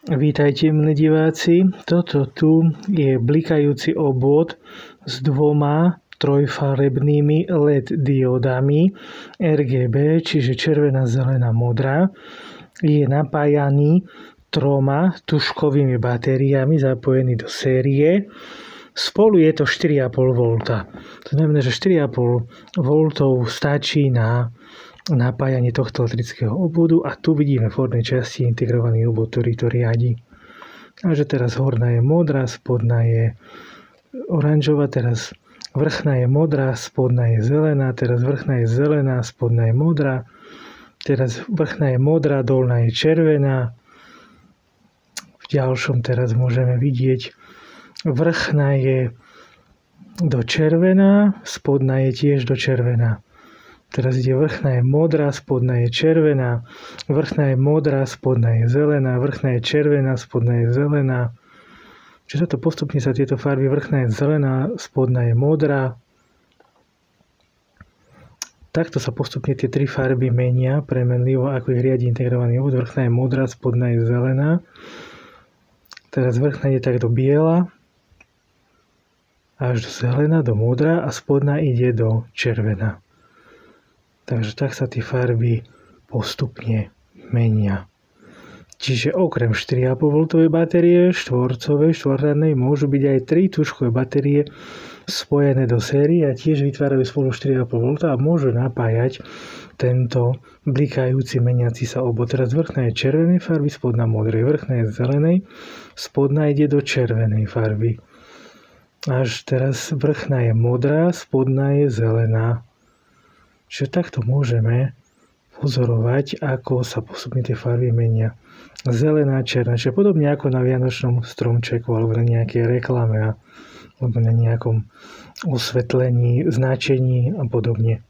Vítajte, milí diváci. Toto tu je blikajúci obvod s dvoma trojfarebnými LED diódami RGB, čiže červená, zelená, modrá. Je napájaný troma tužkovými batériami zapojený do série. Spolu je to 4,5 V. To znamená, že 4,5 V stačí na napájanie tohto elektrického obvodu a tu vidíme v hornej časti integrovaný obvod, ktorý to riadi. A že teraz horná je modrá, spodná je oranžová, teraz vrchná je modrá, spodná je zelená, teraz vrchná je zelená, spodná je modrá, teraz vrchná je modrá, dolná je červená. V ďalšom teraz môžeme vidieť, vrchná je do červená, spodná je tiež do červená. Teraz ide vrchná je modrá, spodná je červená, vrchná je modrá, spodná je zelená, vrchná je červená, spodná je zelená. Čiže to postupne sa tieto farby, vrchná je zelená, spodná je modrá. Takto sa postupne tie tri farby menia premenlivo, ako ich riadi integrovaný obvod. Vrchná je modrá, spodná je zelená. Teraz vrchná je takto biela, až do zelená, do modrá a spodná ide do červená. Takže tak sa tie farby postupne menia. Čiže okrem 4,5 V batérie štvorcovej, štvorradnej môžu byť aj 3 tužkové batérie spojené do série a tiež vytvárajú spolu 4,5 V a môžu napájať tento blikajúci meniaci sa obvod. Teraz vrchná je červenej farby, spodná modrej, vrchná je zelenej, spodná ide do červenej farby. Až teraz vrchná je modrá, spodná je zelená. Čiže takto môžeme pozorovať, ako sa postupne tie farby menia. Zelená, černá, čiže podobne ako na vianočnom stromčeku alebo na nejakej reklame alebo na nejakom osvetlení, značení a podobne.